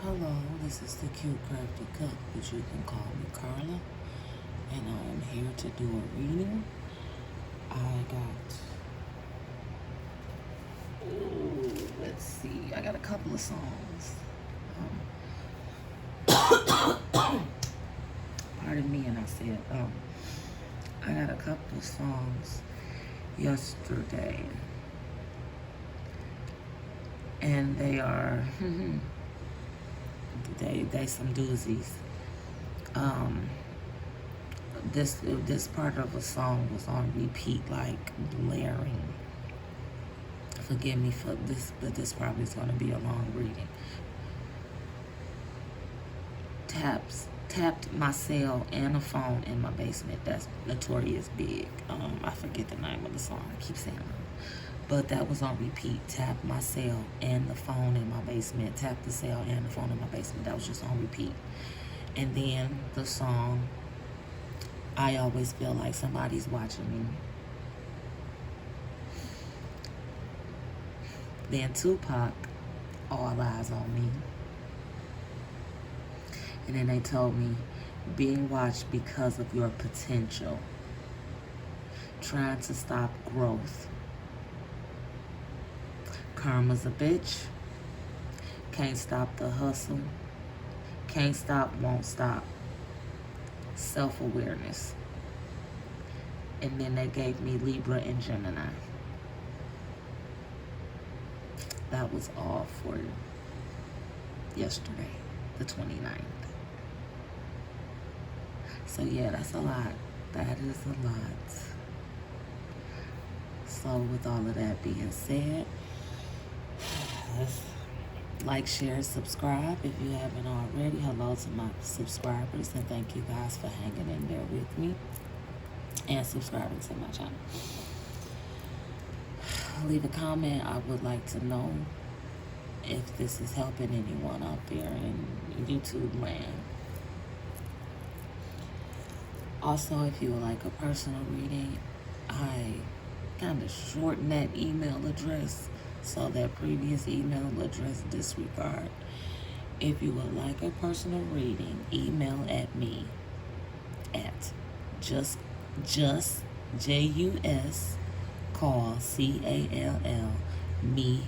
Hello, this is the Cute Crafty Cook, but you can call me Carla, and I am here to do a reading. Let's see, I got a couple of songs. Pardon me, and I said, I got a couple of songs yesterday, and they are, they some doozies. This part of a song was on repeat, like blaring. Forgive me for this, but this probably is going to be a long reading. Tapped my cell and a phone in my basement. That's Notorious Big. I forget the name of the song. I keep saying it. But that was on repeat. Tap my cell and the phone in my basement. Tap the cell and the phone in my basement. That was just on repeat. And then the song, I Always Feel Like Somebody's Watching Me. Then Tupac, All Eyes on Me. And then they told me, being watched because of your potential. Trying to stop growth. Karma's a bitch. Can't stop the hustle. Can't stop, won't stop. Self-awareness. And then they gave me Libra and Gemini. That was all for yesterday, the 29th. So yeah, that's a lot. That is a lot. So with all of that being said, like, share, subscribe if you haven't already. Hello to my subscribers, and thank you guys for hanging in there with me and subscribing to my channel. Leave a comment. I would like to know if this is helping anyone out there in YouTube land. Also, if you would like a personal reading, I kind of shortened that email address, so that previous email address disregard. If you would like a personal reading, email at me at just J-U-S call C-A-L-L me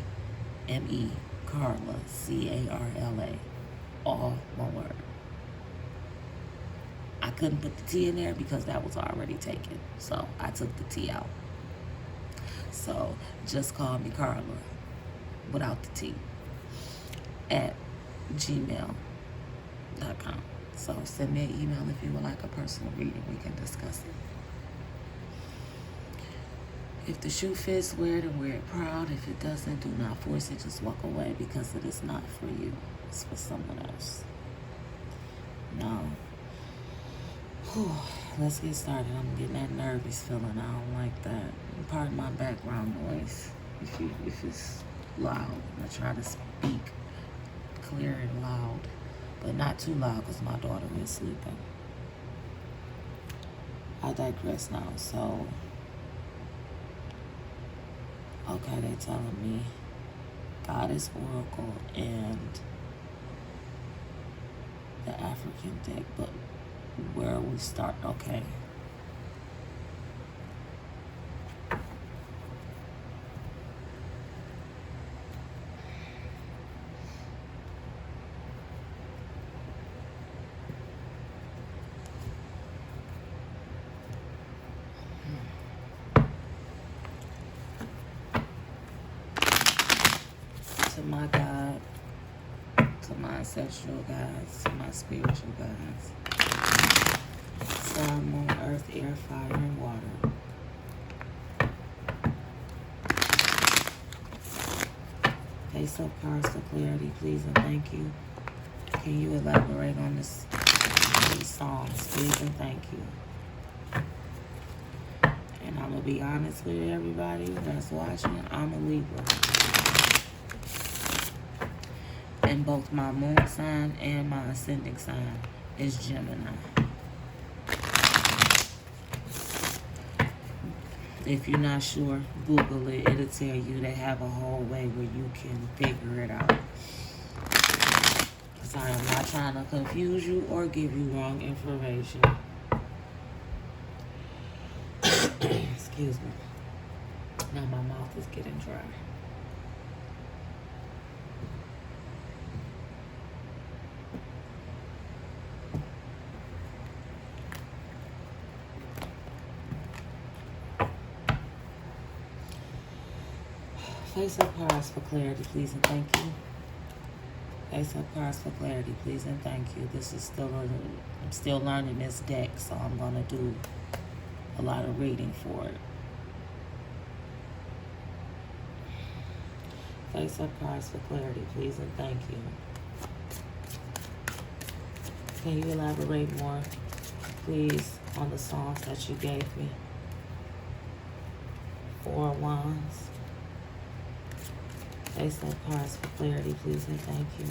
M-E Carla C-A-R-L-A, all one word. I couldn't put the T in there because that was already taken, so I took the T out. So just call me Carla without the T at gmail.com. So send me an email if you would like a personal reading. We can discuss it. If the shoe fits, wear it and wear it proud. If it doesn't, do not force it. Just walk away, because it is not for you. It's for someone else. Now, let's get started. I'm getting that nervous feeling. I don't like that. Pardon my background noise if it's loud. I try to speak clear and loud, but not too loud because my daughter is sleeping. I digress now. So, okay, they're telling me Goddess Oracle and the African deck, but where we start? Okay. To my God, to my ancestral guides, to my spiritual guides. Sun, moon, earth, air, fire, and water. Face-up cards for clarity, please and thank you. Can you elaborate on these songs, please and thank you. And I'm going to be honest with everybody that's watching. I'm a Libra. And both my moon sign and my ascending sign is Gemini. If you're not sure, Google it. It'll tell you they have a whole way where you can figure it out. I am not trying to confuse you or give you wrong information. Excuse me. Now my mouth is getting dry. Face up cards for clarity, please and thank you. Face up cards for clarity, please and thank you. This is I'm still learning this deck, so I'm gonna do a lot of reading for it. Face up cards for clarity, please and thank you. Can you elaborate more, please, on the songs that you gave me? 4 of Wands. Face up cards for clarity, please and thank you.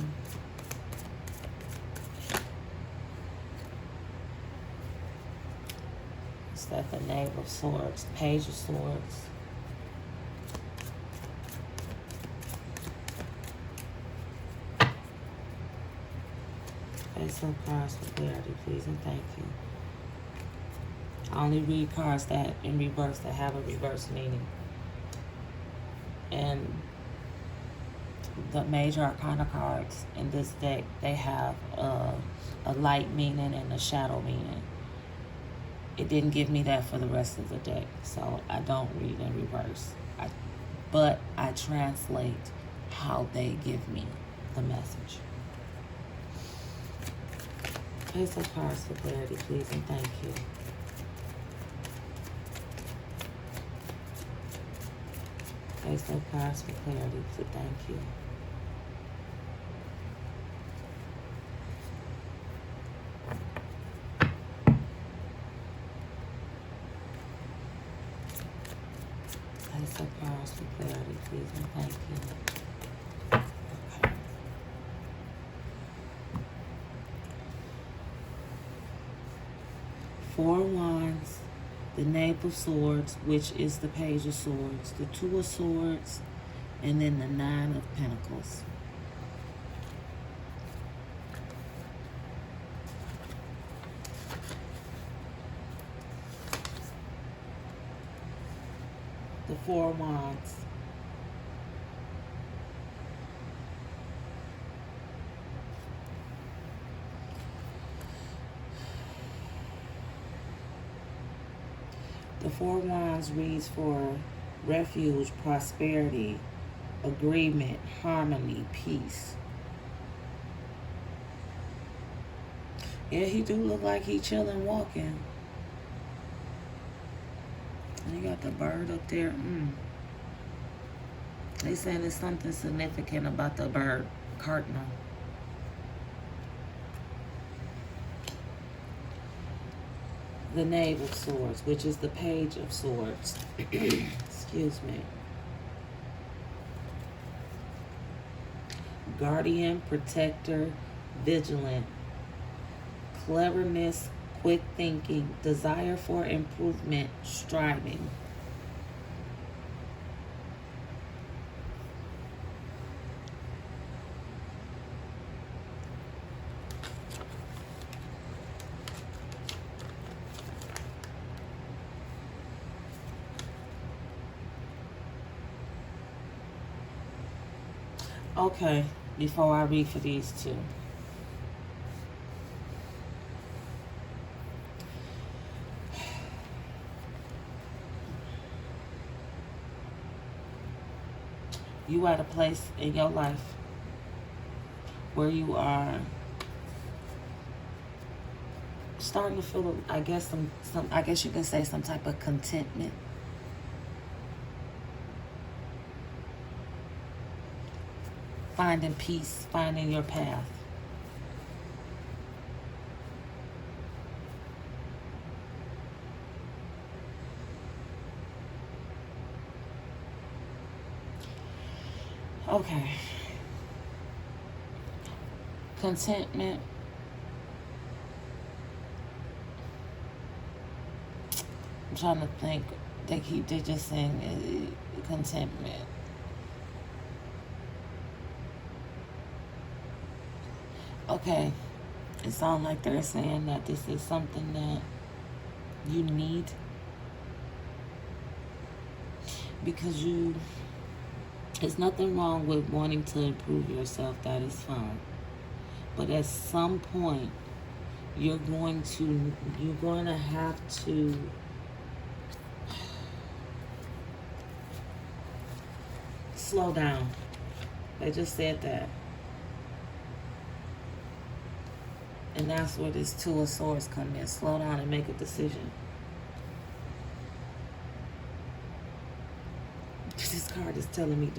Is that the Knave of Swords, Page of Swords? Face up cards for clarity, please and thank you. I only read cards that in reverse that have a reverse meaning. And the major arcana cards in this deck, they have a light meaning and a shadow meaning. It didn't give me that for the rest of the deck, so I don't read in reverse. But I translate how they give me the message. Face of cards for clarity, please and thank you. Face of cards for clarity, please, thank you. Face of cards for clarity, please and thank you. Okay. 4 of Wands, the Knave of Swords, which is the Page of Swords, the 2 of Swords, and then the 9 of Pentacles. The 4 of Wands. The 4 of Wands reads for refuge, prosperity, agreement, harmony, peace. Yeah, he do look like he chilling, walking. And you got the bird up there. They saying there's something significant about the bird, cardinal. The Knave of Swords, which is the Page of Swords. Excuse me. Guardian, protector, vigilant, cleverness, quick thinking, desire for improvement, striving. Okay, before I read for these two. You at a place in your life where you are starting to feel, I guess, I guess you can say some type of contentment. Finding peace, finding your path. Okay. Contentment. I'm trying to think. They're just saying contentment. Okay, it sounds like they're saying that this is something that you need because there's nothing wrong with wanting to improve yourself. That is fine. But at some point, you're going to have to slow down. They just said that. And that's where this Two of Swords come in. Slow down and make a decision. This card is telling me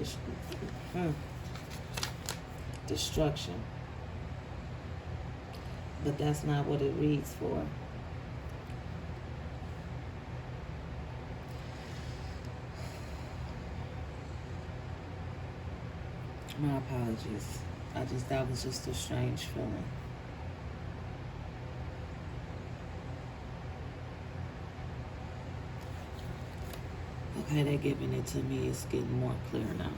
destruction. But that's not what it reads for. My apologies. That was just a strange feeling. Okay, they're giving it to me. It's getting more clear now.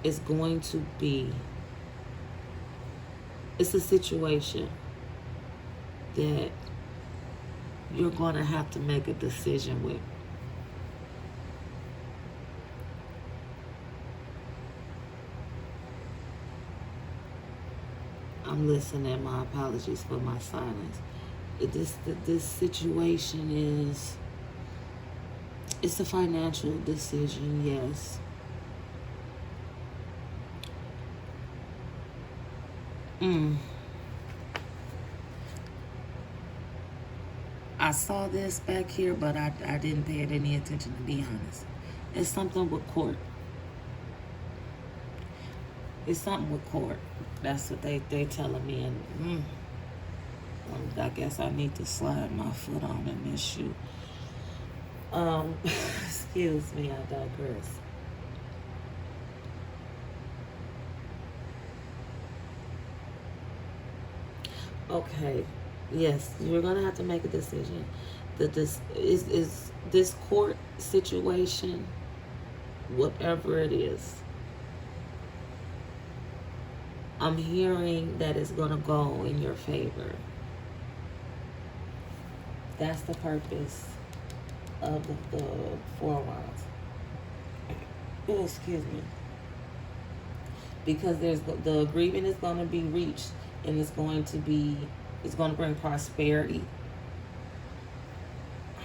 It's going to be, it's a situation that you're going to have to make a decision with. I'm listening. My apologies for my silence. This situation is, it's a financial decision, yes. I saw this back here, but I didn't pay it any attention, to be honest. It's something with court. It's something with court. That's what they telling me. And I guess I need to slide my foot on in this shoe. Excuse me, I digress. Okay, yes, you're gonna have to make a decision. That this is this court situation, whatever it is. I'm hearing that it's gonna go in your favor. That's the purpose of the Four of Wands. Oh, excuse me. Because the agreement is going to be reached, and it's going to bring prosperity,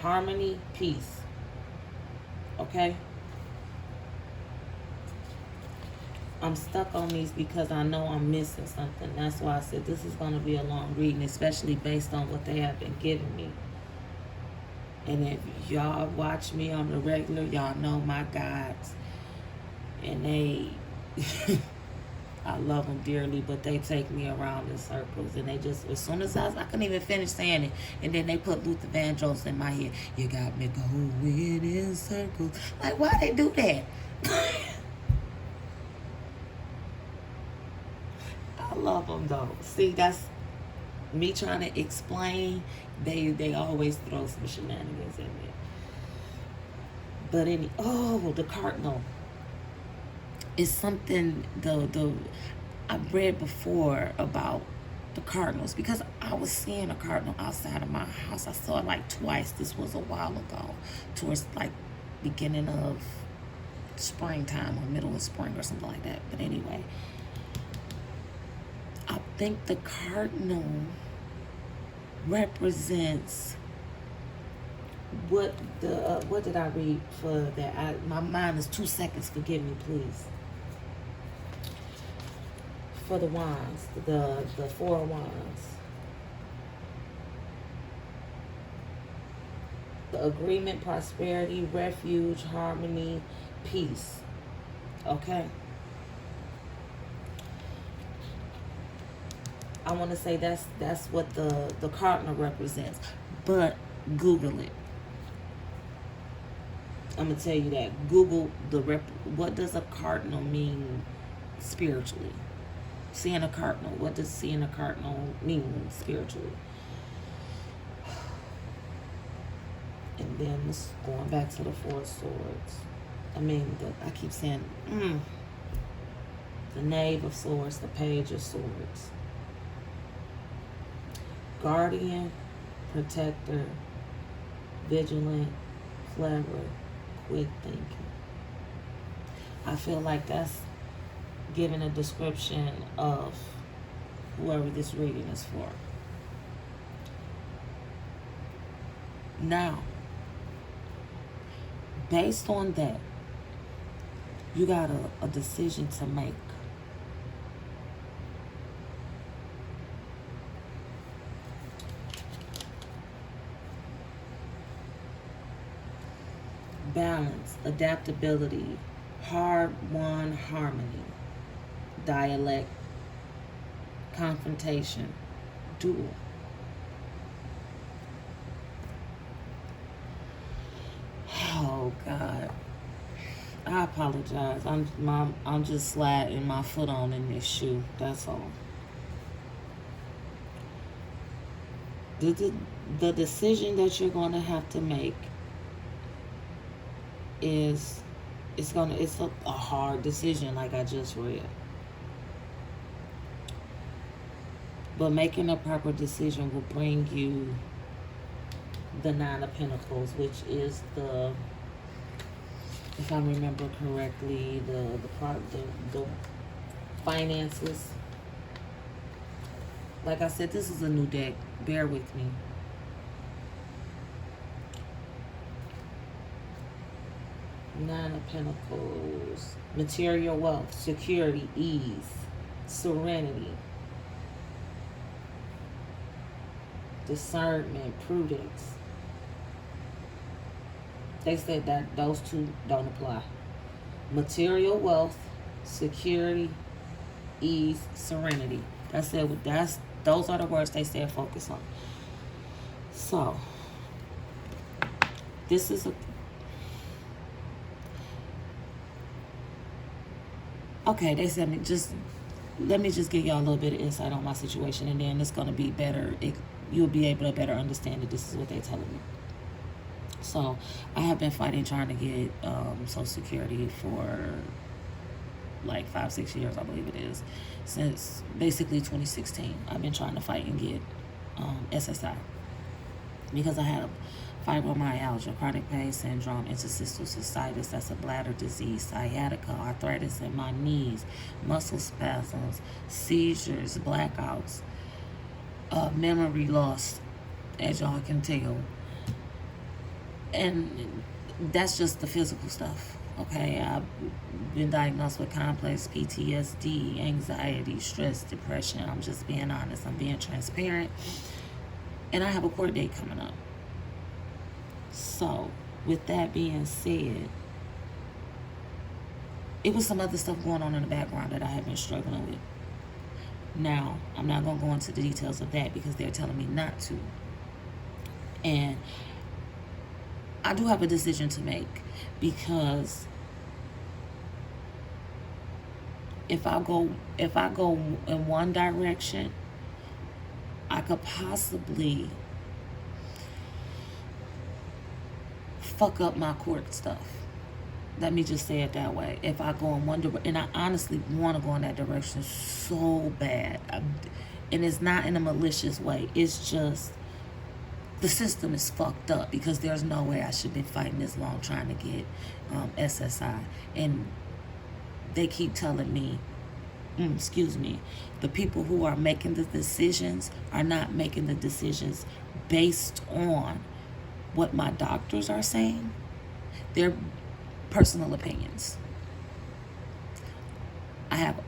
harmony, peace. Okay? I'm stuck on these because I know I'm missing something. That's why I said this is going to be a long reading, especially based on what they have been giving me. And if y'all watch me on the regular, y'all know my guides. And they, I love them dearly, but they take me around in circles. And they just, as soon as I couldn't even finish saying it. And then they put Luther Vandross in my head. You got me going in circles. Like, why they do that? I love them though. See, that's me trying to explain. They always throw some shenanigans in there. But the cardinal. It's something I've read before about the cardinals, because I was seeing a cardinal outside of my house. I saw it like twice. This was a while ago, towards like beginning of springtime or middle of spring or something like that. But anyway, I think the cardinal represents what did I read for that? My mind is 2 seconds. Forgive me, please. For the wands, the Four of Wands, the agreement, prosperity, refuge, harmony, peace. Okay. I want to say that's what the cardinal represents, but Google it. I'm gonna tell you that. Google what does a cardinal mean spiritually? Seeing a cardinal. What does seeing a cardinal mean spiritually? And then going back to the Four of Swords. I keep saying, the Knave of Swords, the Page of Swords. Guardian, protector, vigilant, clever, quick thinking. I feel like that's giving a description of whoever this reading is for. Now, based on that, you got a decision to make. Balance, adaptability, hard-won harmony, dialect, confrontation, duel. Oh God, I apologize. I'm just sliding my foot on in this shoe. That's all. The decision that you're going to have to make is it's a hard decision, like I just read. But making a proper decision will bring you the Nine of Pentacles, which is the, if I remember correctly, the finances. Like I said, this is a new deck. Bear with me. Nine of Pentacles. Material wealth, security, ease, serenity, discernment, prudence. They said that those two don't apply. Material wealth, security, ease, serenity. Those are the words they said focus on. So, this is a... Okay, they said let me just give y'all a little bit of insight on my situation, and then it's going to be better. You'll be able to better understand that this is what they're telling me. So, I have been fighting trying to get Social Security for like 5-6 years, I believe it is. Since basically 2016, I've been trying to fight and get SSI. Because I had fibromyalgia, chronic pain syndrome, interstitial cystitis, that's a bladder disease, sciatica, arthritis in my knees, muscle spasms, seizures, blackouts, memory loss, as y'all can tell. And that's just the physical stuff, okay? I've been diagnosed with complex PTSD, anxiety, stress, depression. I'm just being honest. I'm being transparent. And I have a court date coming up. So, with that being said, it was some other stuff going on in the background that I have been struggling with. Now, I'm not going to go into the details of that because they're telling me not to. And I do have a decision to make, because if I go in one direction, I could possibly fuck up my court stuff. Let me just say it that way. If I go in one direction, and I honestly want to go in that direction so bad, and it's not in a malicious way, it's just the system is fucked up, because there's no way I should be fighting this long trying to get SSI. And they keep telling me, the people who are making the decisions are not making the decisions based on what my doctors are saying. They're personal opinions. I have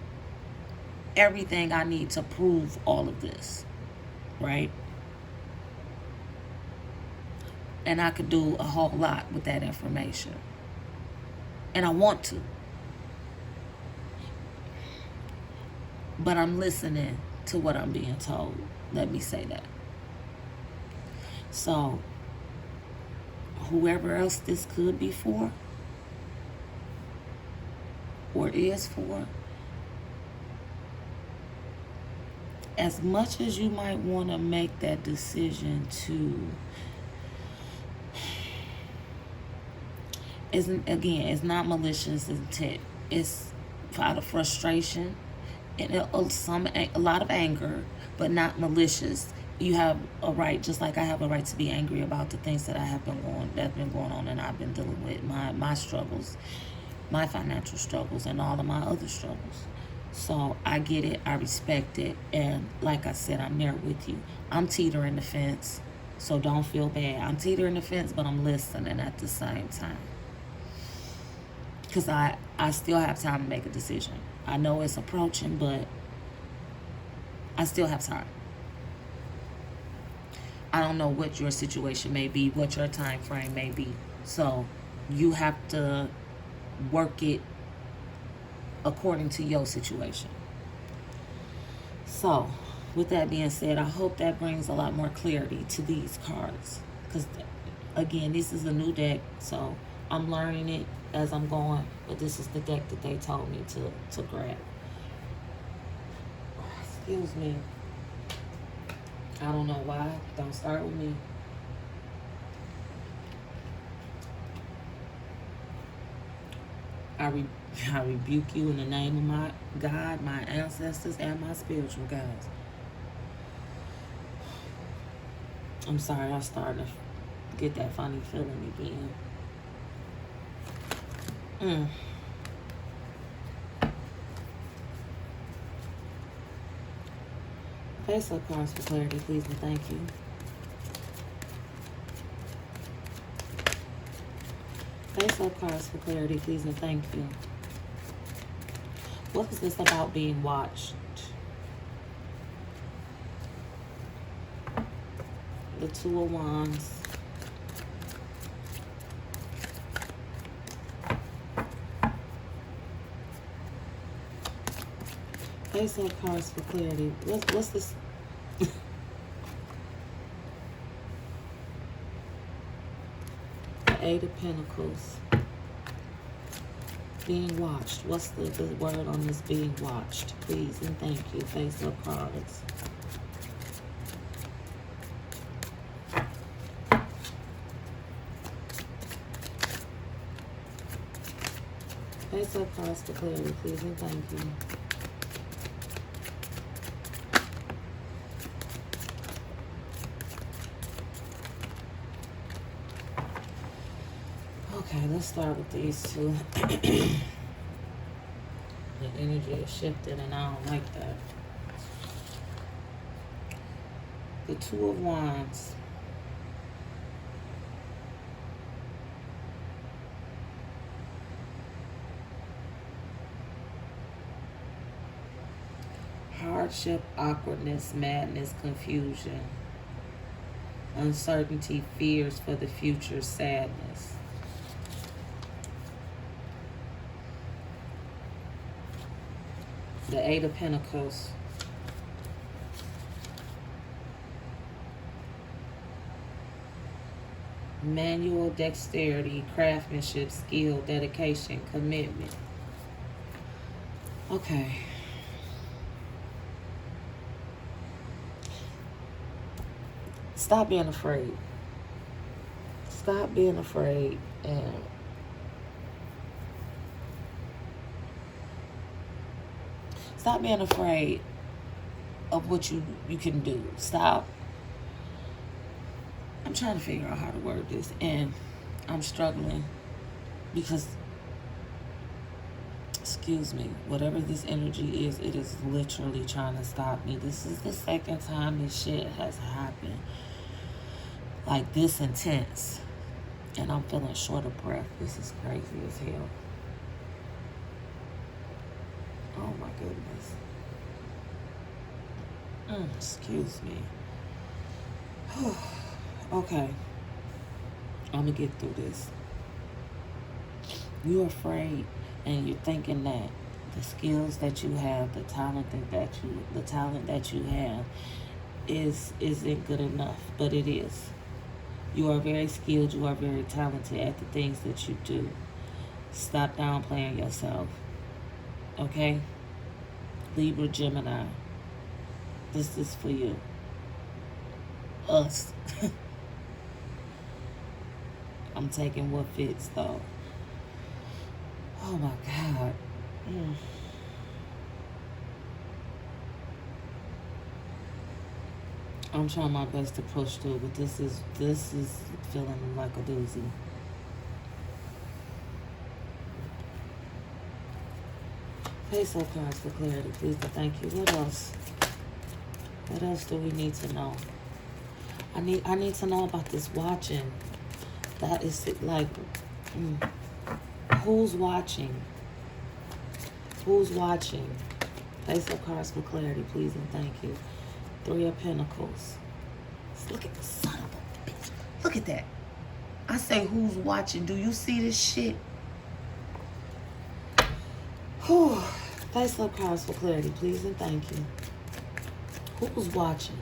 everything I need to prove all of this, right? And I could do a whole lot with that information. And I want to. But I'm listening to what I'm being told. Let me say that. So, whoever else this could be for, or is for, as much as you might want to make that decision to, it's not malicious intent. It's out of frustration and a lot of anger, but not malicious. You have a right, just like I have a right to be angry about the things that have been going on, and I've been dealing with my struggles, my financial struggles, and all of my other struggles. So I get it, I respect it, and like I said, I'm there with you. I'm teetering the fence, so don't feel bad. I'm teetering the fence, but I'm listening at the same time. Because I still have time to make a decision. I know it's approaching, but I still have time. I don't know what your situation may be, what your time frame may be. So you have to work it according to your situation. So with that being said, I hope that brings a lot more clarity to these cards. Because again, this is a new deck, so I'm learning it as I'm going, but this is the deck that they told me to grab. Excuse me. I don't know why. Don't start with me. I rebuke you in the name of my God, my ancestors, and my spiritual guides. I'm sorry, I started to get that funny feeling again. Face-up cards for clarity, please and thank you. Face-up cards for clarity, please and thank you. What is this about being watched? The Two of Wands. Face-up cards for clarity. What's this? The Eight of Pentacles. Being watched. What's the word on this being watched? Please and thank you. Face-up cards. Face-up cards for clarity. Please and thank you. Okay, let's start with these two. The energy is shifted and I don't like that. The Two of Wands. Hardship, awkwardness, madness, confusion, uncertainty, fears for the future, sadness. The Eight of Pentacles. Manual, dexterity, craftsmanship, skill, dedication, commitment. Okay. Stop being afraid. Stop being afraid and stop being afraid of what you can do. Stop. I'm trying to figure out how to word this, and I'm struggling because, excuse me, whatever this energy is, it is literally trying to stop me. This is the second time this shit has happened. Like this intense. And I'm feeling short of breath. This is crazy as hell. Oh my goodness. Excuse me. Okay. I'm gonna get through this. You're afraid and you're thinking that the skills that you have, the talent that you have isn't good enough, but it is. You are very skilled, you are very talented at the things that you do. Stop downplaying yourself. Okay? Libra Gemini. This is for you. Us. I'm taking what fits though. Oh my God. I'm trying my best to push through, but this is feeling like a doozy. Face up cards for clarity, please and thank you. What else? What else do we need to know? I need to know about this watching. That is like, who's watching? Who's watching? Face up cards for clarity, please and thank you. 3 of Pentacles. Look at the son of a bitch. Look at that. I say, who's watching? Do you see this shit? Whew. Face up cards for clarity, please and thank you. Who's watching?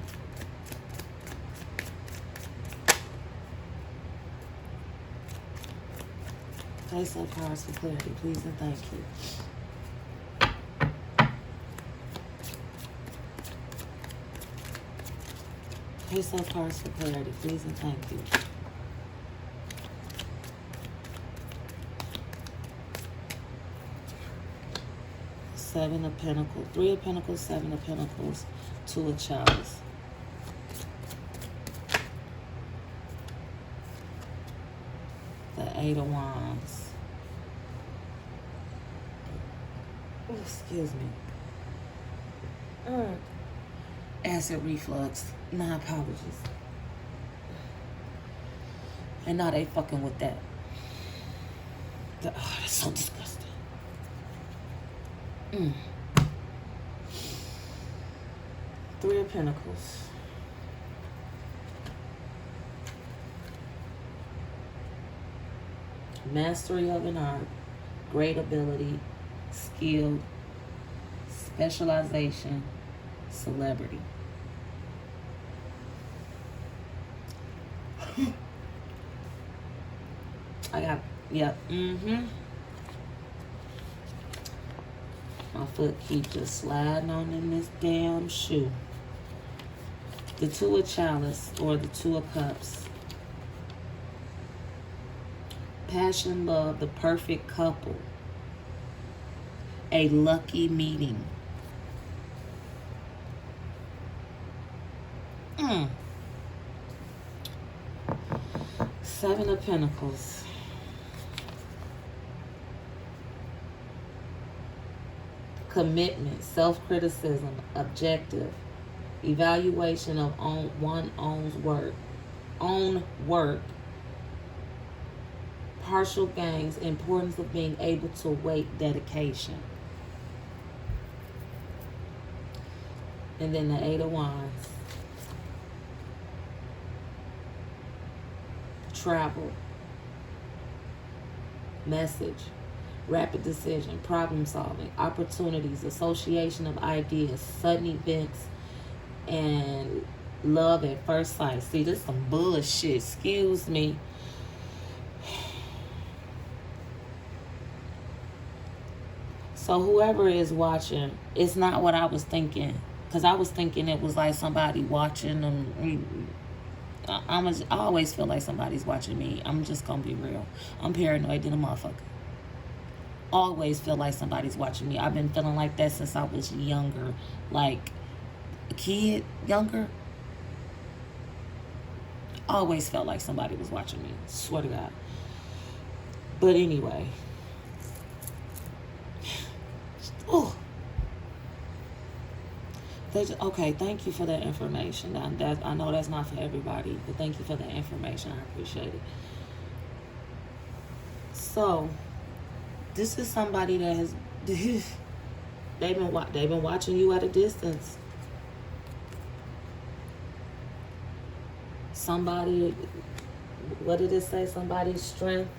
Face up cards for clarity, please and thank you. Face up cards for clarity, please and thank you. Seven of Pentacles, 3 of Pentacles, 7 of Pentacles, 2 of Chalice. The 8 of Wands. Oh, excuse me. Acid reflux. My apologies. And now they fucking with that. Oh, that's so disgusting. 3 of Pentacles. Mastery of an art, great ability, skill, specialization, celebrity. I got, yep, My foot keeps just sliding on in this damn shoe. The 2 of Chalice, or the 2 of Cups. Passion, love, the perfect couple. A lucky meeting. 7 of Pentacles. Commitment, self-criticism, objective, evaluation of one's work, partial gains, importance of being able to wait, dedication. And then the 8 of Wands. Travel, message, rapid decision, problem solving, opportunities, association of ideas, sudden events, and love at first sight. See, this is some bullshit. Excuse me. So whoever is watching, it's not what I was thinking. Because I was thinking it was like somebody watching them. I always feel like somebody's watching me. I'm just going to be real. I'm paranoid than a motherfucker. Always feel like somebody's watching me. I've been feeling like that since I was younger. Like a kid, younger. Always felt like somebody was watching me. Swear to God. But anyway. Oh. Okay, thank you for that information. I know that's not for everybody, but thank you for the information. I appreciate it. So, this is somebody that has they've been watching you at a distance. Somebody, what did it say? Somebody's strength.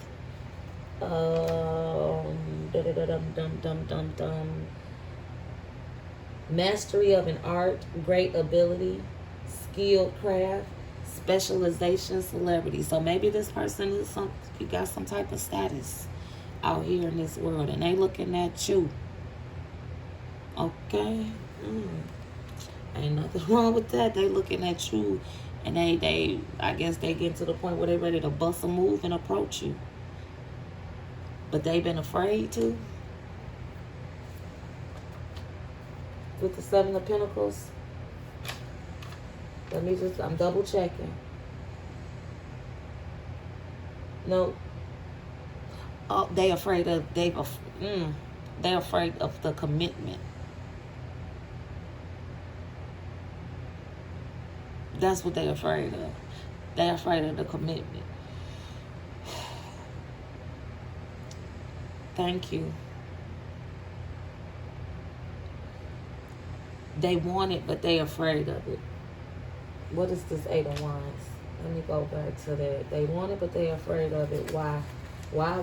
Mastery of an art, great ability, skilled craft, specialization, celebrity. So maybe this person is you got some type of status out here in this world, and they looking at you. Okay, ain't nothing wrong with that. They looking at you, and they I guess they get to the point where they ready to bust a move and approach you, but they've been afraid to. With the 7 of Pentacles, I'm double checking. No. Oh, they're afraid of the commitment. That's what they're afraid of. They're afraid of the commitment. Thank you. They want it, but they're afraid of it. What is this 8 of Wands? Let me go back to that. They want it, but they're afraid of it. Why? Why?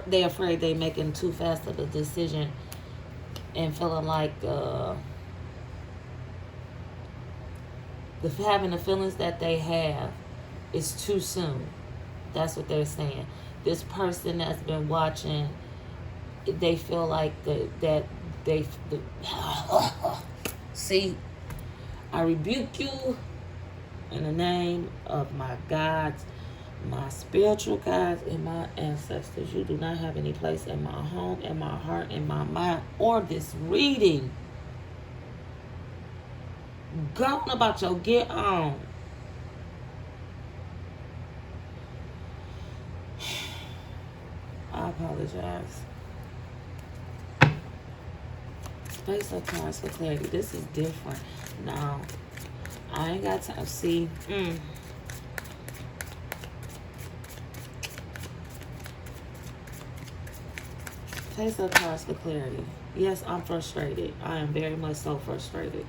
They're afraid they're making too fast of a decision and feeling like having the feelings that they have is too soon. That's what they're saying. This person that's been watching, they feel like see, I rebuke you in the name of my gods, my spiritual guides, and my ancestors. You do not have any place in my home, in my heart, in my mind, or this reading. Go on about your get on. I apologize. Space of cards for clarity. This is different. Now, I ain't got time. See, Face of cards for clarity. Yes, I'm frustrated. I am very much so frustrated.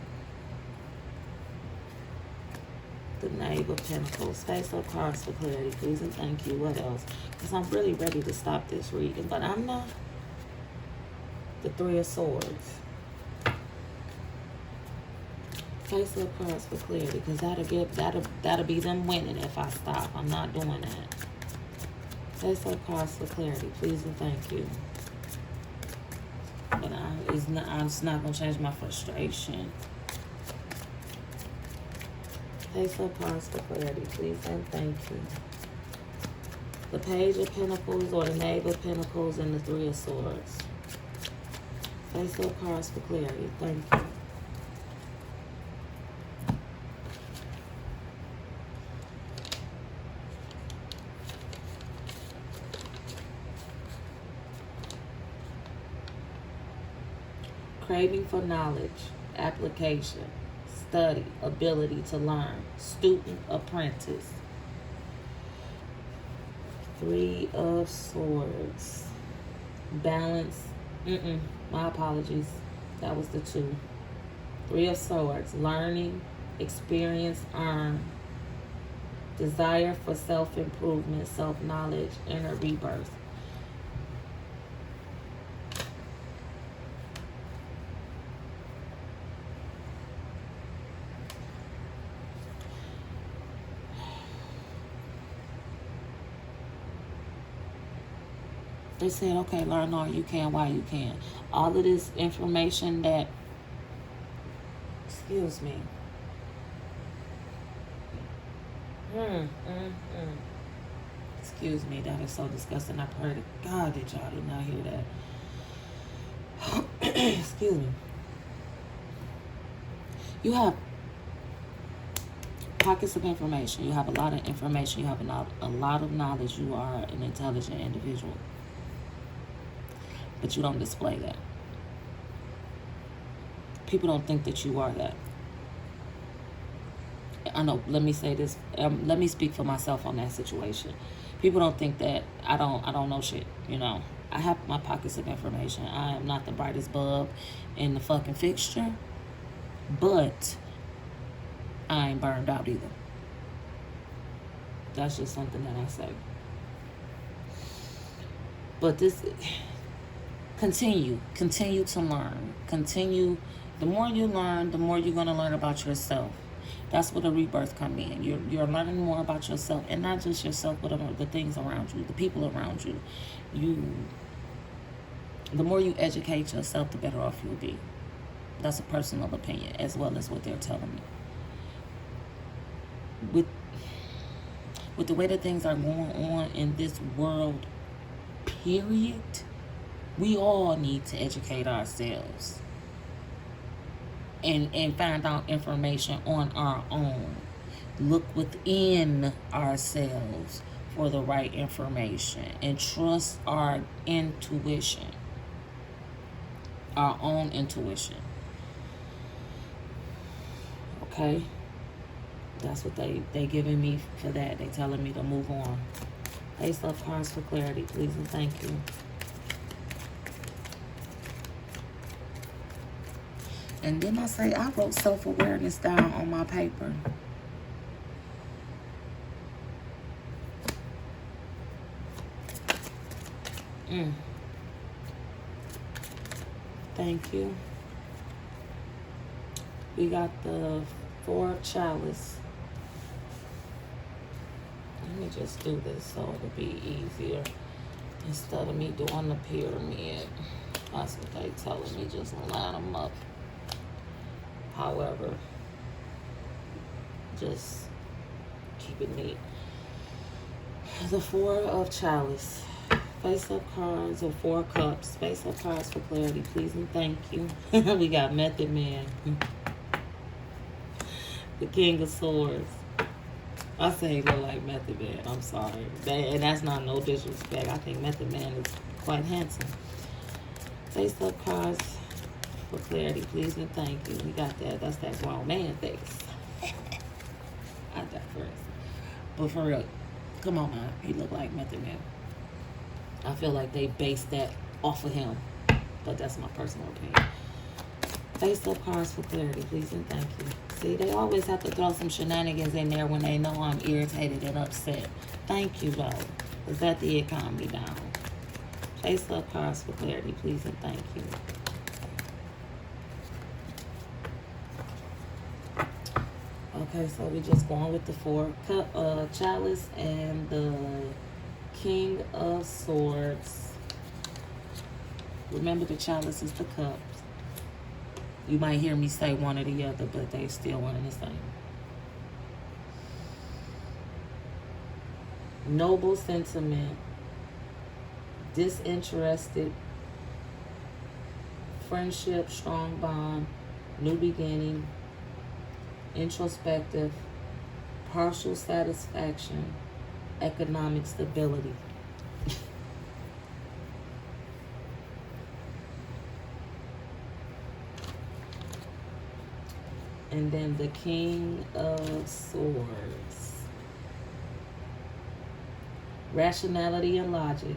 The Knave of Pentacles. Face of cards for clarity. Please and thank you. What else? Because I'm really ready to stop this reading, but I'm not. The Three of Swords. Face of cards for clarity, because that'll be them winning if I stop. I'm not doing that. Face of cards for clarity. Please and thank you. But I'm just not gonna change my frustration. Face of cards for clarity, please and thank you. The Page of Pentacles or the Knave of Pentacles and the Three of Swords. Face of cards for clarity, thank you. Craving for knowledge, application, study, ability to learn, student, apprentice. Three of Swords. Balance. My apologies. That was the 2. Three of Swords. Learning, experience, earn. Desire for self-improvement, self-knowledge, inner rebirth. They said, okay, learn all you can while you can. All of this information that, excuse me. Excuse me, that is so disgusting. I pray to God that y'all did not hear that. Excuse me. You have pockets of information. You have a lot of information. You have a lot of knowledge. You are an intelligent individual. But you don't display that. People don't think that you are that. I know, let me say this. Let me speak for myself on that situation. People don't think that I don't know shit, you know. I have my pockets of information. I am not the brightest bulb in the fucking fixture. But I ain't burned out either. That's just something that I say. But this... Continue to learn. The more you learn, the more you're going to learn about yourself. That's where the rebirth come in. You're learning more about yourself, and not just yourself, but the things around you, the people around you. The more you educate yourself, the better off you'll be. That's a personal opinion, as well as what they're telling me. with the way that things are going on in this world, period, we all need to educate ourselves and find out information on our own. Look within ourselves for the right information and trust our intuition, our own intuition. Okay? That's what they giving me for that. They telling me to move on. Ace of cards for clarity, please and thank you. And then I wrote self-awareness down on my paper. Thank you. We got the 4 of chalice. Let me just do this so it'll be easier instead of me doing the pyramid. That's what they telling me, just line them up. However, just keep it neat. The 4 of chalice. Face up cards or 4 cups. Face up cards for clarity, please and thank you. We got Method Man. The King of Swords. I say he look like Method Man. I'm sorry. And that's not no disrespect. I think Method Man is quite handsome. Face up cards for clarity, please and thank you. We got that. That's that grown man face. I digress. But for real, come on, man. He look like Method Man. I feel like they based that off of him. But that's my personal opinion. Face up cards for clarity, please and thank you. See, they always have to throw some shenanigans in there when they know I'm irritated and upset. Thank you, though. Because that did calm me down. Face up cards for clarity, please and thank you. Okay, so we just going with the 4 cup chalice and the King of Swords. Remember, the chalice is the cups. You might hear me say one or the other, but they still one and the same. Noble sentiment, disinterested, friendship, strong bond, new beginning, introspective, partial satisfaction, economic stability. And then the King of Swords. Rationality and logic,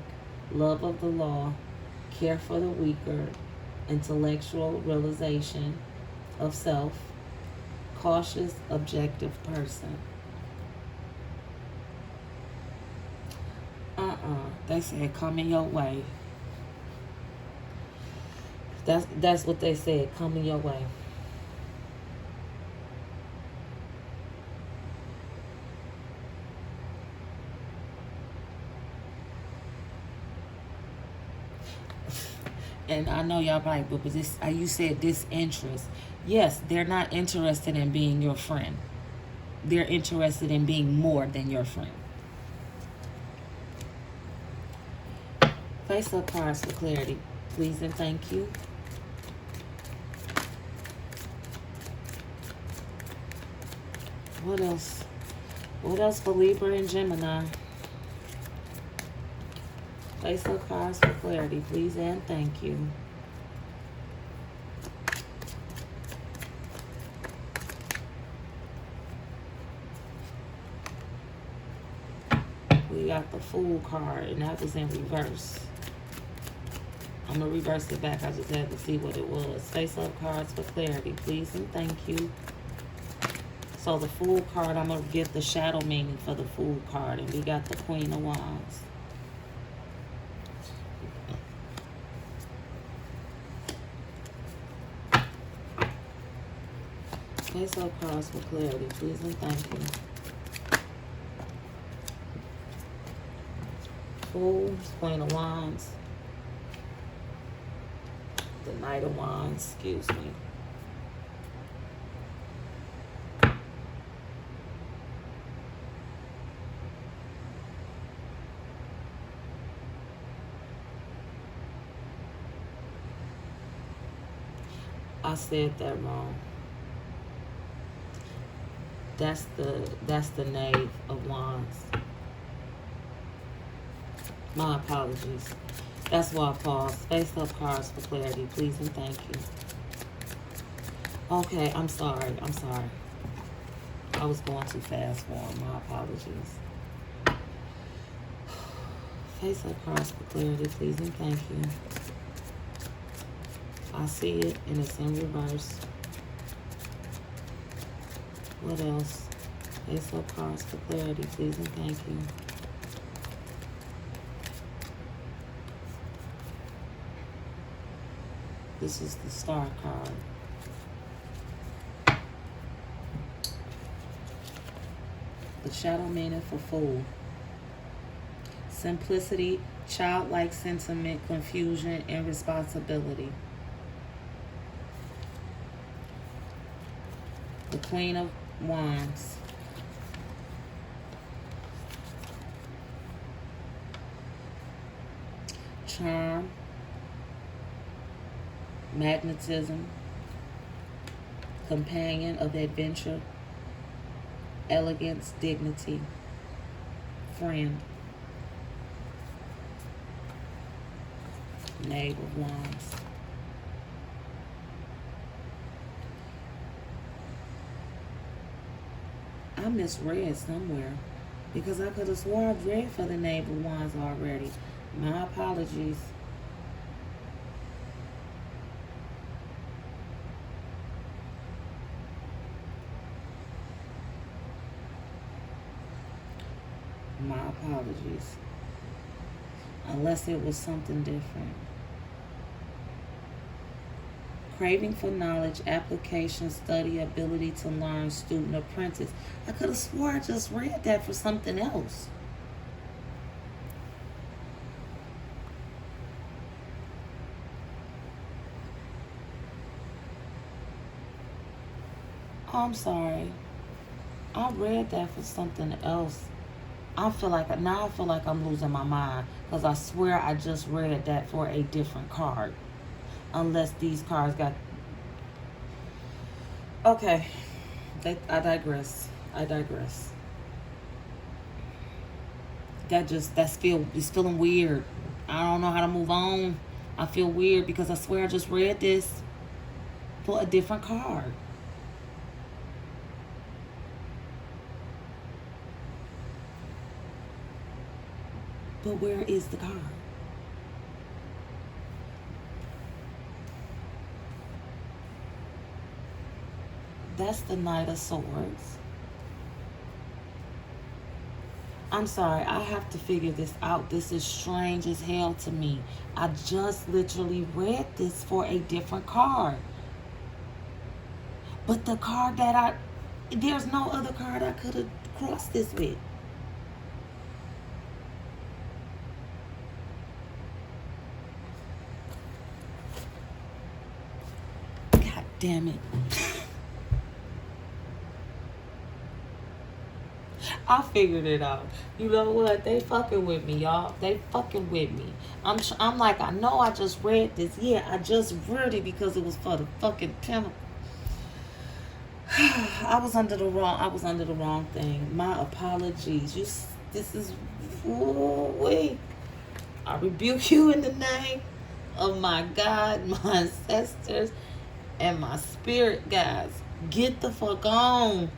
love of the law, care for the weaker, intellectual realization of self, cautious, objective person. They said coming your way. That's what they said, coming your way. And I know y'all probably, but this, you said disinterest. Yes, they're not interested in being your friend. They're interested in being more than your friend. Face up cards for clarity, please and thank you. What else? What else for Libra and Gemini? Face up cards for clarity, please and thank you. We got the Fool card, and that was in reverse. I'm going to reverse it back. I just had to see what it was. Face up cards for clarity, please and thank you. So the Fool card, I'm going to get the shadow meaning for the Fool card. And we got the Queen of Wands. Face up cards for clarity, please and thank you. Fool, Queen of Wands. The Knight of Wands, excuse me. I said that wrong. That's the Knave of Wands. My apologies. That's why I paused. Face up cards for clarity, please and thank you. Okay, I'm sorry. I was going too fast for him. My apologies. Face up cards for clarity, please and thank you. I see it and it's in reverse. What else? Face up cards for clarity, please and thank you. This is the Star card. The shadow meaning for Fool. Simplicity, childlike sentiment, confusion, and responsibility. The Queen of Wands. Charm, magnetism, companion of adventure, elegance, dignity, friend. Knave of Wands. I misread somewhere because I could have swore I've read for the Knave of Wands already. My apologies. My apologies. Unless it was something different. Craving for knowledge, application, study, ability to learn, student, apprentice. I could have swore I just read that for something else. Oh, I'm sorry. I read that for something else. I feel like I'm losing my mind because I swear I just read that for a different card. Unless these cards got... Okay. I digress. It's feeling weird. I don't know how to move on. I feel weird because I swear I just read this for a different card. But where is the card? That's the Knight of Swords. I'm sorry, I have to figure this out. This is strange as hell to me. I just literally read this for a different card. But the card that there's no other card I could have crossed this with. God damn it. I figured it out. You know what? They fucking with me, y'all. They fucking with me. I'm like, I know I just read this. Yeah, I just read it because it was for the fucking penalty. I was under the wrong thing. My apologies. This is... Wait. I rebuke you in the name of my God, my ancestors, and my spirit guides. Get the fuck on.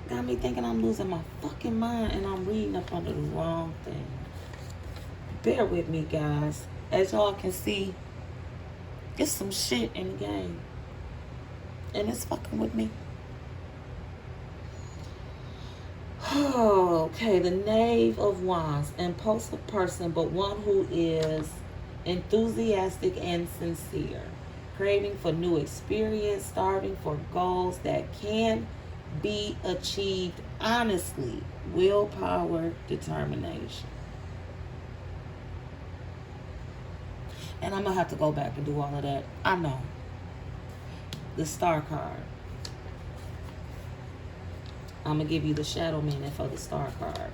Got me thinking I'm losing my fucking mind and I'm reading up under the wrong thing. Bear with me, guys. As y'all can see, it's some shit in the game. And it's fucking with me. Okay, the Knave of Wands. Impulsive person, but one who is enthusiastic and sincere. Craving for new experience, starving for goals that can be achieved honestly. Willpower, determination. And I'm going to have to go back and do all of that. I know. The Star card. I'm going to give you the shadow meaning for the Star card.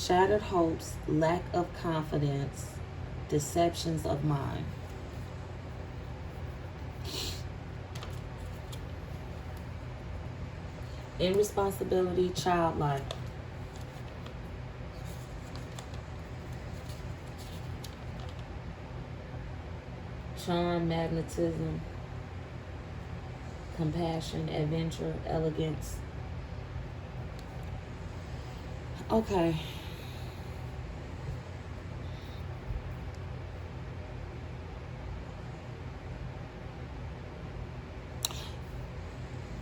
Shattered hopes, lack of confidence, deceptions of mind. Irresponsibility, childlike. Charm, magnetism, compassion, adventure, elegance. Okay.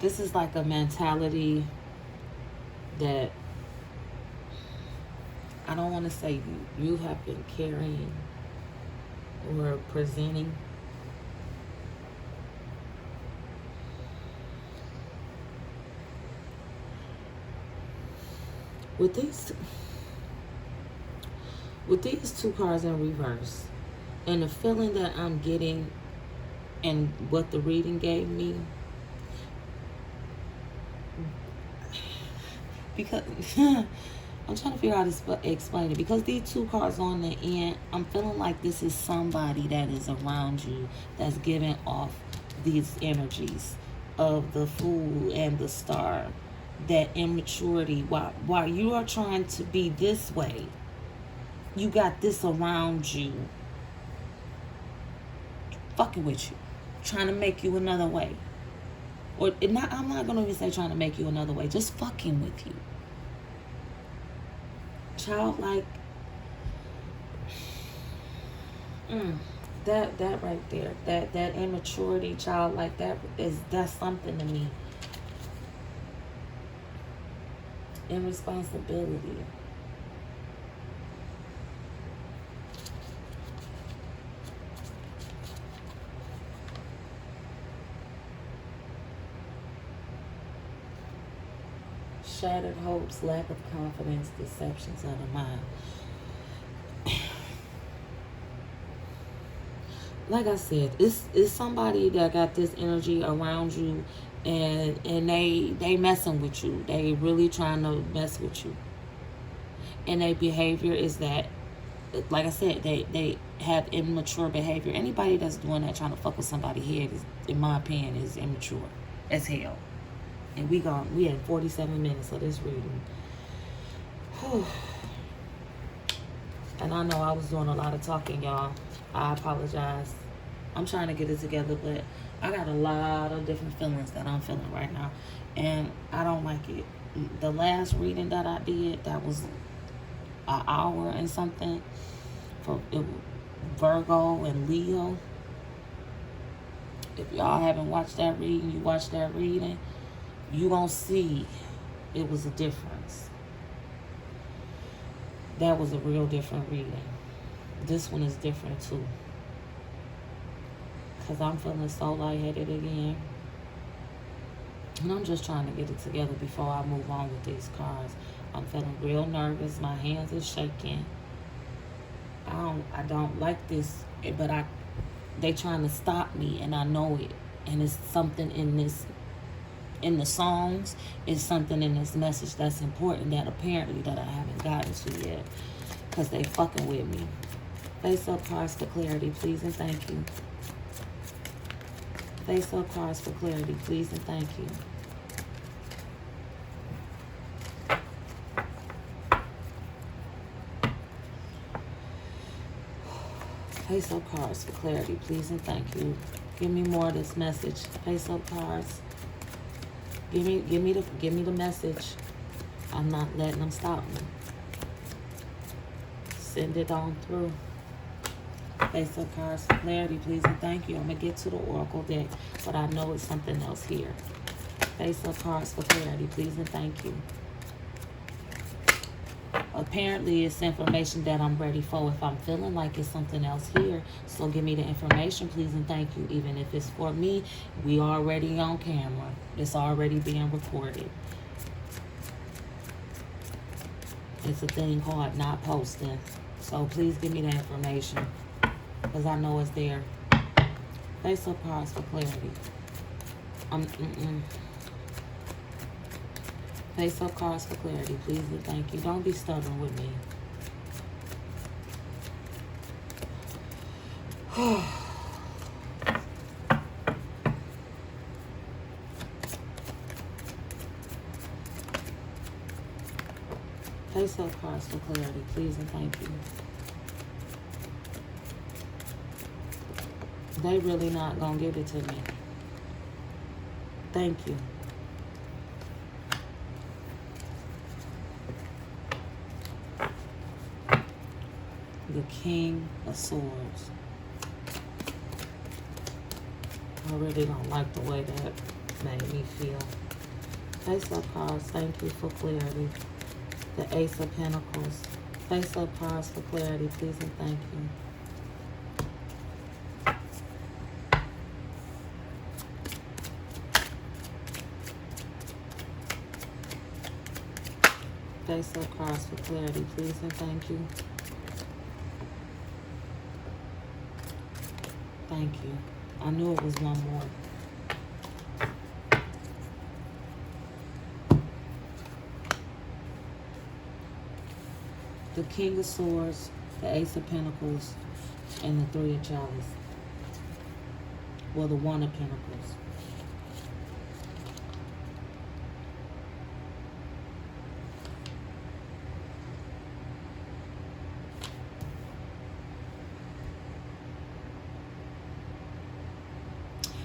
This is like a mentality that I don't want to say you have been carrying or presenting. With these two cards in reverse, and the feeling that I'm getting and what the reading gave me, because I'm trying to figure out how to explain it, because these two cards on the end, I'm feeling like this is somebody that is around you that's giving off these energies of the Fool and the Star, that immaturity. While you are trying to be this way, you got this around you fucking with you, trying to make you another way. Or not, I'm not going to even say trying to make you another way, just fucking with you. Childlike. That right there, that immaturity, childlike, that's something to me. Irresponsibility. Shattered hopes, lack of confidence, deceptions of the mind. Like I said, it's somebody that got this energy around you, and they messing with you. They really trying to mess with you. And their behavior is that, like I said, they have immature behavior. Anybody that's doing that, trying to fuck with somebody's head, is, in my opinion, is immature as hell. And we had 47 minutes of this reading. And I know I was doing a lot of talking, y'all. I apologize. I'm trying to get it together, but I got a lot of different feelings that I'm feeling right now, and I don't like it. The last reading that I did, that was an hour and something for Virgo and Leo. If y'all haven't watched that reading, you watch that reading, you gonna see it was a difference. That was a real different reading. This one is different too, because I'm feeling so lightheaded again, and I'm just trying to get it together before I move on with these cards. I'm feeling real nervous. My hands are shaking. I don't like this, but they trying to stop me, and I know it. And it's something in the songs, it's something in this message that's important that apparently that I haven't gotten to yet, because they fucking with me. Face up cards for clarity, please and thank you. Face up cards for clarity, please and thank you. Face up cards for clarity, please and thank you. Give me more of this message. Face up cards. Give me the message. I'm not letting them stop me. Send it on through. Face up cards for clarity, please and thank you. I'm going to get to the Oracle deck, but I know it's something else here. Face up cards for clarity, please and thank you. Apparently, it's information that I'm ready for if I'm feeling like it's something else here. So give me the information, please and thank you. Even if it's for me, we already on camera. It's already being recorded. It's a thing called not posting. So please give me the information, because I know it's there. Face up cards for clarity. Face up cards for clarity, please and thank you. Don't be stubborn with me. Face up cards for clarity, please and thank you. They really not gonna give it to me. Thank you. The King of Swords. I really don't like the way that made me feel. Face up cards, thank you for clarity. The Ace of Pentacles. Face up cards for clarity, please and thank you. Face up cards for clarity, please and thank you. Thank you. I knew it was one more. The King of Swords, the Ace of Pentacles, and the Three of Chalice. Well, the One of Pentacles.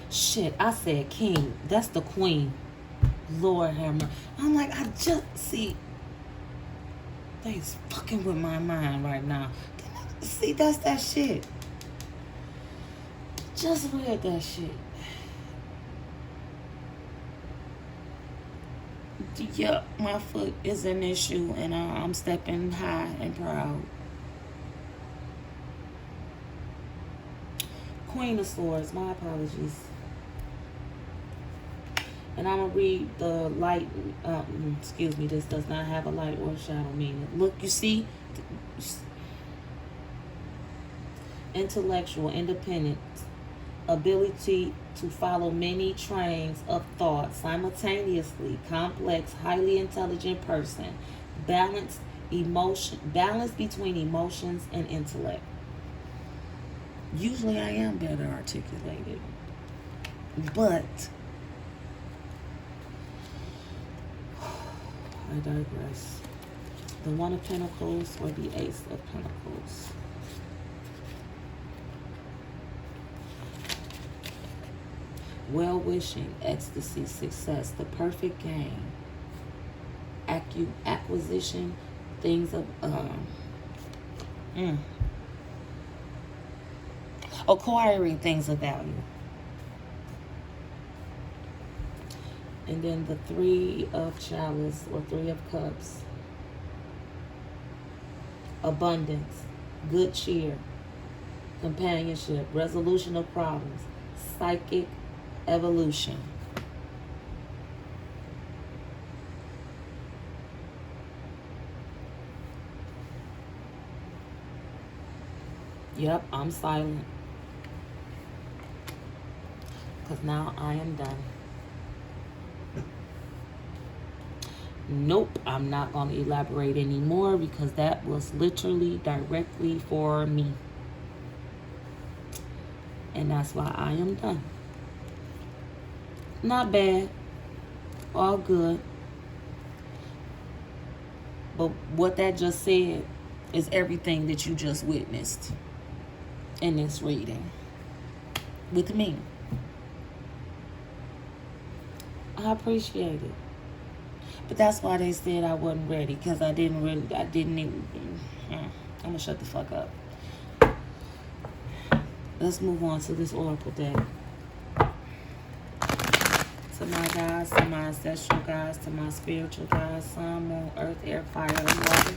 Shit, I said King. That's the Queen. Lord have mercy. I'm like, I just see. They's fucking with my mind right now. See, that's that shit. Just read that shit. Yup, my foot is an issue, and I'm stepping high and proud. Queen of Swords, my apologies. And I'm going to read the light, excuse me, this does not have a light or shadow meaning. Look, you see? Intellectual, independence, ability to follow many trains of thought simultaneously, complex, highly intelligent person, balance between emotions and intellect. Usually I am better articulated, but I digress. The One of Pentacles or the Ace of Pentacles. Well-wishing, ecstasy, success, the perfect game, acquisition, things of, acquiring things of value. And then the Three of Chalice or Three of Cups. Abundance, good cheer, companionship, resolution of problems, psychic evolution. Yep, I'm silent. Because now I am done. Nope, I'm not going to elaborate anymore because that was literally directly for me. And that's why I am done. Not bad. All good. But what that just said is everything that you just witnessed in this reading with me. I appreciate it. But that's why they said I wasn't ready, because I didn't even, I'm going to shut the fuck up. Let's move on to this Oracle deck. To my guys, to my ancestral guys, to my spiritual guys, sun, moon, earth, air, fire, and water.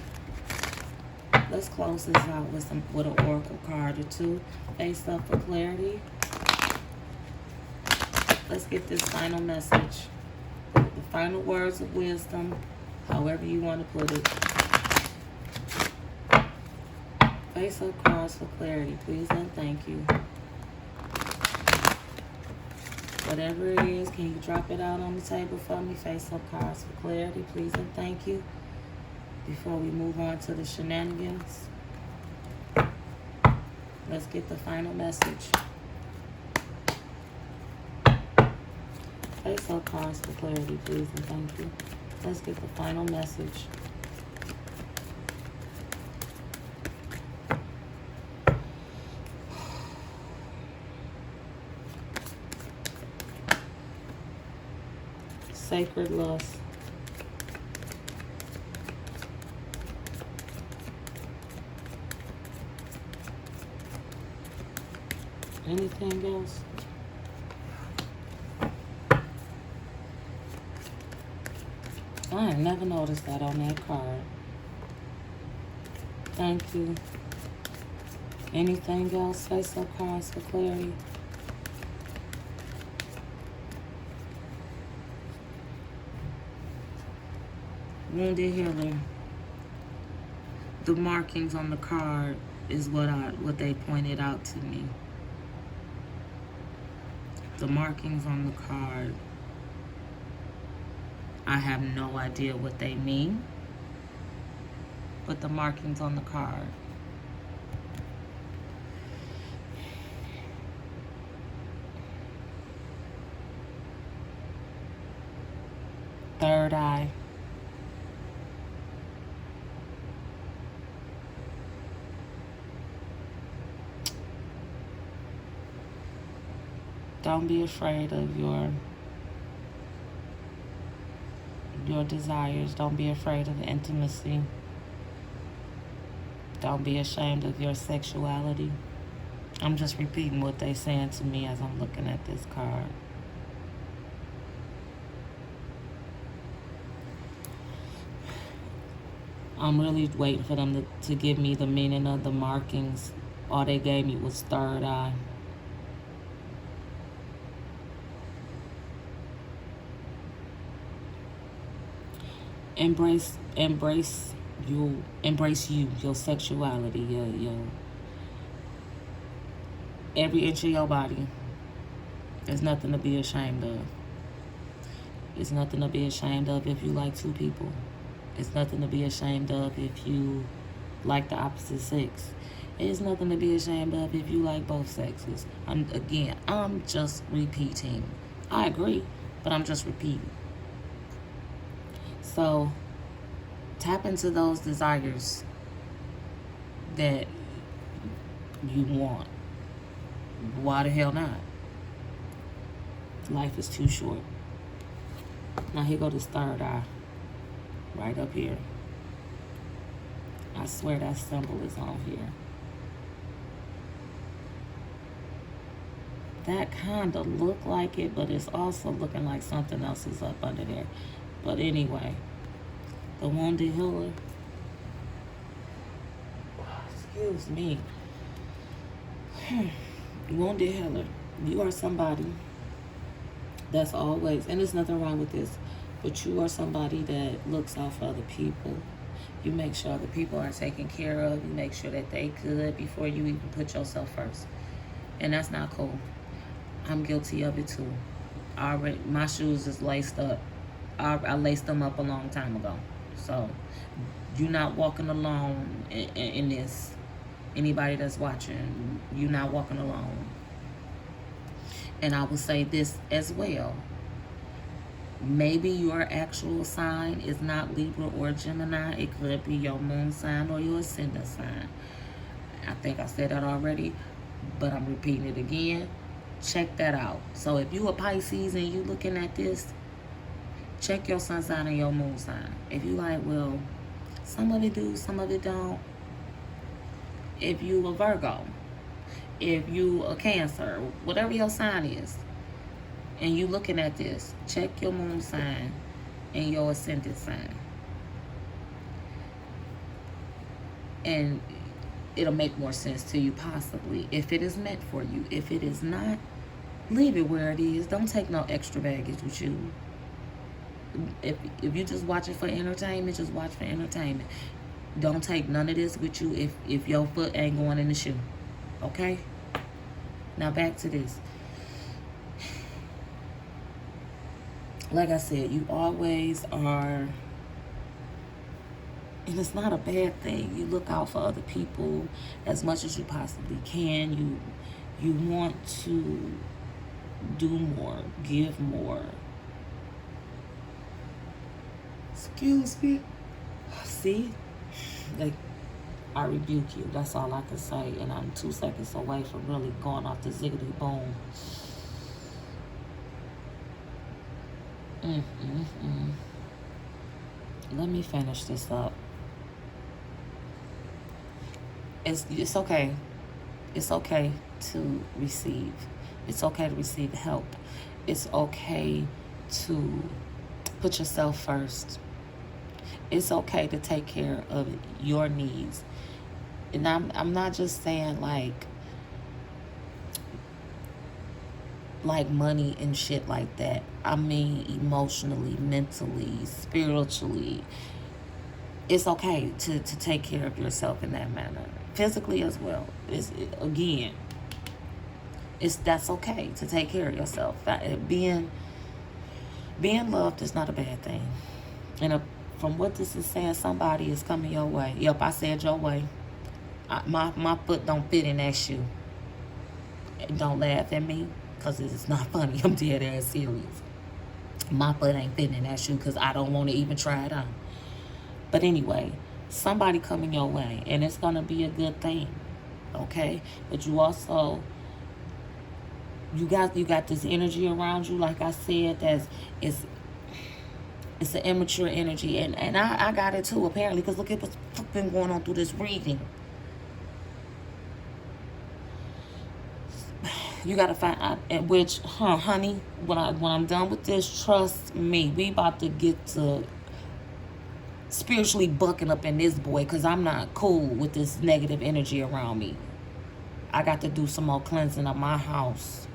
Let's close this out with an Oracle card or two. Face up for clarity. Let's get this final message. The final words of wisdom, however you want to put it. Face up cards for clarity, please and thank you. Whatever it is, can you drop it out on the table for me? Face up cards for clarity, please and thank you. Before we move on to the shenanigans, Let's get the final message. Face up cards for clarity, please, and thank you. Let's get the final message. Sacred lust. Anything else? I ain't never noticed that on that card. Thank you. Anything else? Face up cards for clarity. Wounded healer. The markings on the card is what they pointed out to me. The markings on the card, I have no idea what they mean, but the markings on the card. Third eye. Don't be afraid of your desires. Don't be afraid of intimacy. Don't be ashamed of your sexuality. I'm just repeating what they're saying to me as I'm looking at this card. I'm really waiting for them to give me the meaning of the markings. All they gave me was third eye. Embrace you, your sexuality, your every inch of your body. There's nothing to be ashamed of. It's nothing to be ashamed of if you like two people. It's nothing to be ashamed of if you like the opposite sex. It's nothing to be ashamed of if you like both sexes. I'm just repeating. I agree, but I'm just repeating. So, tap into those desires that you want. Why the hell not? Life is too short. Now here go this third eye. Right up here. I swear that symbol is on here. That kind of look like it, but it's also looking like something else is up under there. But anyway, the wounded healer. Excuse me. Wounded healer. You are somebody that's always, and there's nothing wrong with this, but you are somebody that looks out for other people. You make sure other people are taken care of. You make sure that they good before you even put yourself first. And that's not cool. I'm guilty of it too. My shoes is laced up. I laced them up a long time ago. So, you're not walking alone in this. Anybody that's watching, you're not walking alone. And I will say this as well. Maybe your actual sign is not Libra or Gemini. It could be your moon sign or your ascendant sign. I think I said that already, but I'm repeating it again. Check that out. So if you a Pisces and you looking at this, check your sun sign and your moon sign. If you like, well, some of it do, some of it don't. If you a Virgo, if you a Cancer, whatever your sign is, and you looking at this, check your moon sign and your ascendant sign. And it'll make more sense to you possibly if it is meant for you. If it is not, leave it where it is. Don't take no extra baggage with you. If you just watch it for entertainment, just watch for entertainment. Don't take none of this with you if your foot ain't going in the shoe. Okay? Now back to this. Like I said, you always are And it's not a bad thing. You look out for other people as much as you possibly can. You want to do more, give more. Excuse me. See? Like, I rebuke you. That's all I can say. And I'm 2 seconds away from really going off the ziggity boom. Let me finish this up. It's okay. It's okay to receive. It's okay to receive help. It's okay to put yourself first. It's okay to take care of your needs. And I'm not just saying like money and shit like that. I mean emotionally, mentally, spiritually. It's okay to take care of yourself in that manner. Physically as well. That's okay to take care of yourself. Being loved is not a bad thing. And from what this is saying, somebody is coming your way. Yep, I said your way. My foot don't fit in that shoe. Don't laugh at me, because it's not funny. I'm dead ass serious. My foot ain't fitting in that shoe because I don't want to even try it on. But anyway, somebody coming your way, and it's going to be a good thing, okay? But you also, you got this energy around you, like I said, it's an immature energy, and I got it too, apparently, because look at what's been going on through this reading. You got to find out, which, honey, when I'm done with this, trust me, we about to get to spiritually bucking up in this boy, because I'm not cool with this negative energy around me. I got to do some more cleansing of my house,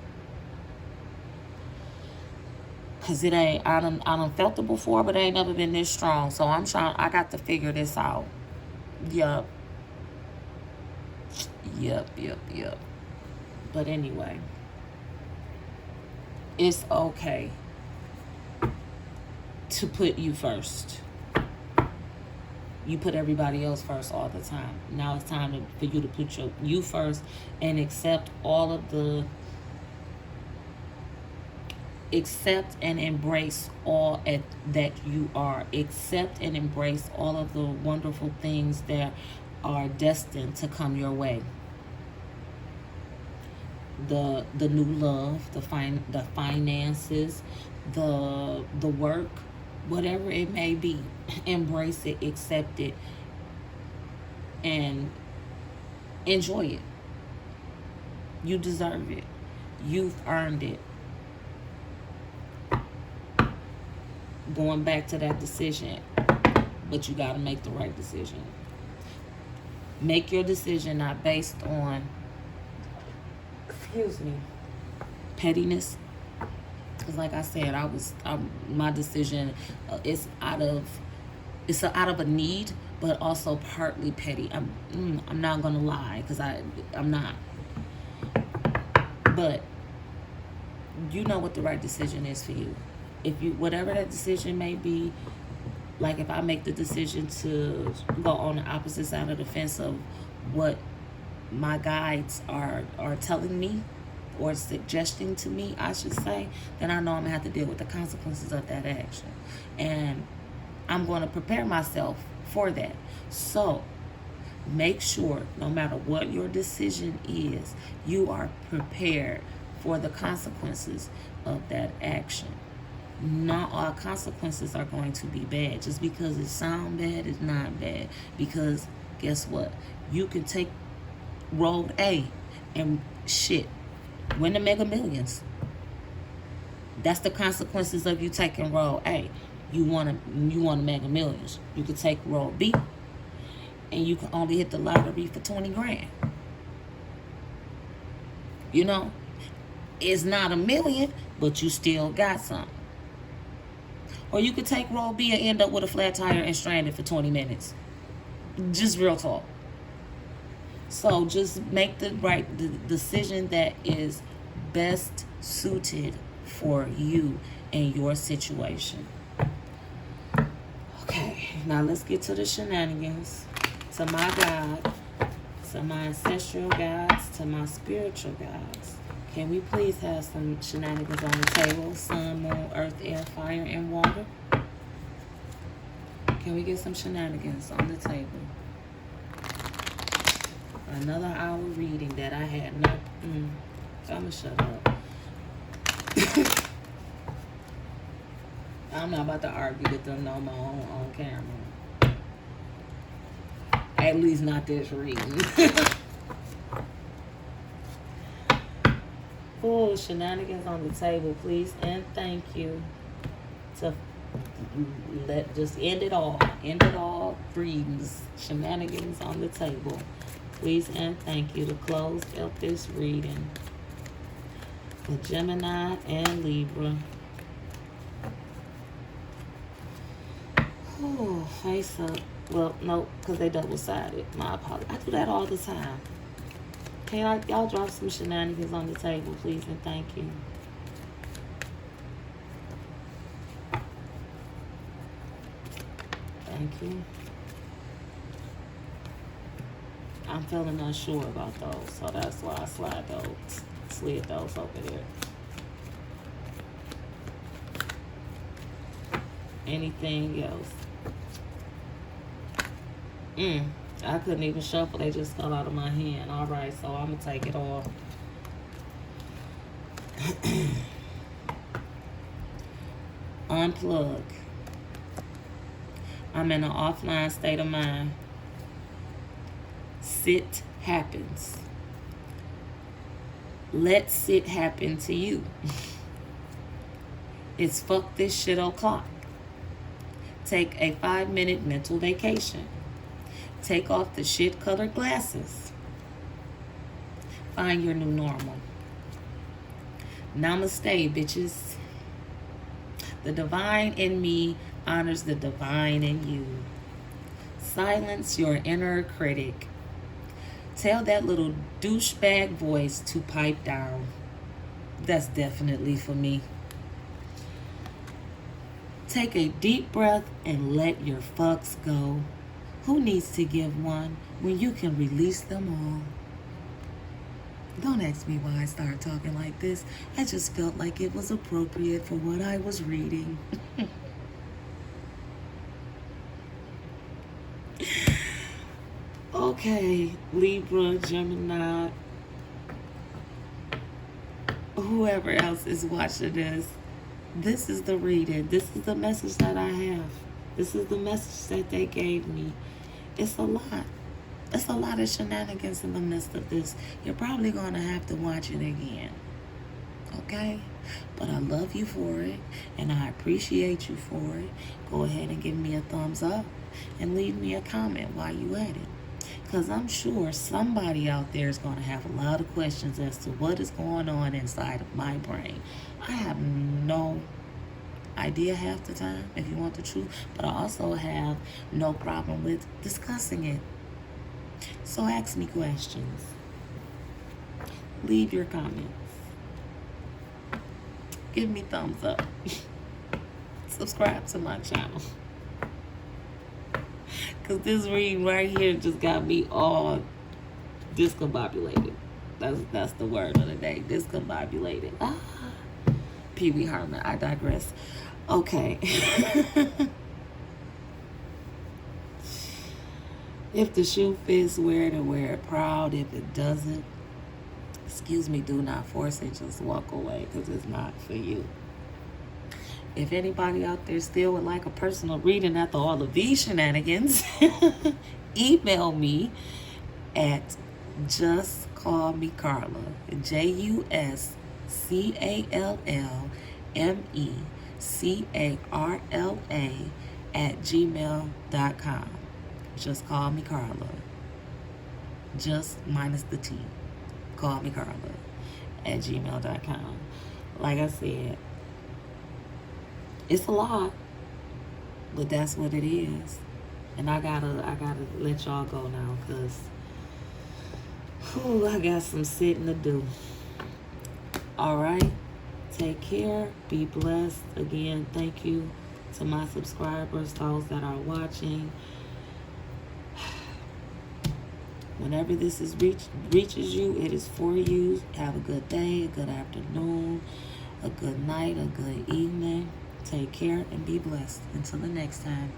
because it ain't, I done felt it before, but it ain't never been this strong. So I got to figure this out. Yup. But anyway, it's okay to put you first. You put everybody else first all the time. Now it's time for you to put you first and accept and embrace all that you are. Accept and embrace all of the wonderful things that are destined to come your way. The new love, the finances, the work, whatever it may be. Embrace it, accept it, and enjoy it. You deserve it. You've earned it. Going back to that decision, but you got to make the right decision. Make your decision not based on, pettiness. Because like I said, my decision is out of a need, but also partly petty. I'm not gonna lie, because I'm not. But you know what the right decision is for you. If you, whatever that decision may be, like if I make the decision to go on the opposite side of the fence of what my guides are telling me, or suggesting to me, I should say, then I know I'm going to have to deal with the consequences of that action. And I'm going to prepare myself for that. So make sure, no matter what your decision is, you are prepared for the consequences of that action. Not all consequences are going to be bad. Just because it sounds bad, it's not bad. Because guess what? You can take road A and win the Mega Millions. That's the consequences of you taking road A. You want Mega Millions. You could take road B, and you can only hit the lottery for 20 grand. You know, it's not a million, but you still got some. Or you could take road B and end up with a flat tire and stranded for 20 minutes. Just real talk. So just make the decision that is best suited for you and your situation. Okay, Now let's get to the shenanigans. To my God, to my ancestral guides, to my spiritual guides. Can we please have some shenanigans on the table? Sun, moon, earth, air, fire, and water. Can we get some shenanigans on the table? Another hour reading that I had no... I'm going to shut up. I'm not about to argue with them no more on camera. At least not this reading. Oh, shenanigans on the table, please, and thank you. To just end it all. End it all. Readings. Shenanigans on the table. Please and thank you to close up this reading. For Gemini and Libra. Oh, face up. Well, no, because they double-sided. My apologies. I do that all the time. Can y'all drop some shenanigans on the table, please, and thank you. Thank you. I'm feeling unsure about those, so that's why I slid those over there. Anything else? I couldn't even shuffle. They just fell out of my hand. All right, so I'm going to take it off. Unplug. I'm in an offline state of mind. Sit happens. Let sit happen to you. It's fuck this shit o'clock. Take a 5-minute mental vacation. Take off the shit-colored glasses. Find your new normal. Namaste, bitches. The divine in me honors the divine in you. Silence your inner critic. Tell that little douchebag voice to pipe down. That's definitely for me. Take a deep breath and let your fucks go. Who needs to give one when you can release them all? Don't ask me why I started talking like this. I just felt like it was appropriate for what I was reading. Okay, Libra, Gemini, whoever else is watching this is the reading. This is the message that I have. This is the message that they gave me. It's a lot. It's a lot of shenanigans in the midst of this. You're probably going to have to watch it again. Okay? But I love you for it, and I appreciate you for it. Go ahead and give me a thumbs up and leave me a comment while you at it. Because I'm sure somebody out there is going to have a lot of questions as to what is going on inside of my brain. I have no idea half the time, if you want the truth, but I also have no problem with discussing it. So ask me questions. Leave your comments. Give me thumbs up. Subscribe to my channel. Because this reading right here just got me all discombobulated. That's the word of the day. Discombobulated. Pee Wee Herman. I digress. Okay. If the shoe fits, wear it and wear it proud. If it doesn't, excuse me, do not force it. Just walk away because it's not for you. If anybody out there still would like a personal reading after all of these shenanigans, email me at justcallmecarla, JustCallmeCarla @gmail.com. Just call me Carla. Just minus the T. Call me Carla @gmail.com. Like I said, it's a lot, but that's what it is. And I gotta let y'all go now, because I got some sitting to do. All right, take care, be blessed. Again, thank you To my subscribers, those that are watching, whenever this reaches you, it is for you. Have a good day, a good afternoon, a good night, a good evening. Take care and be blessed. Until the next time.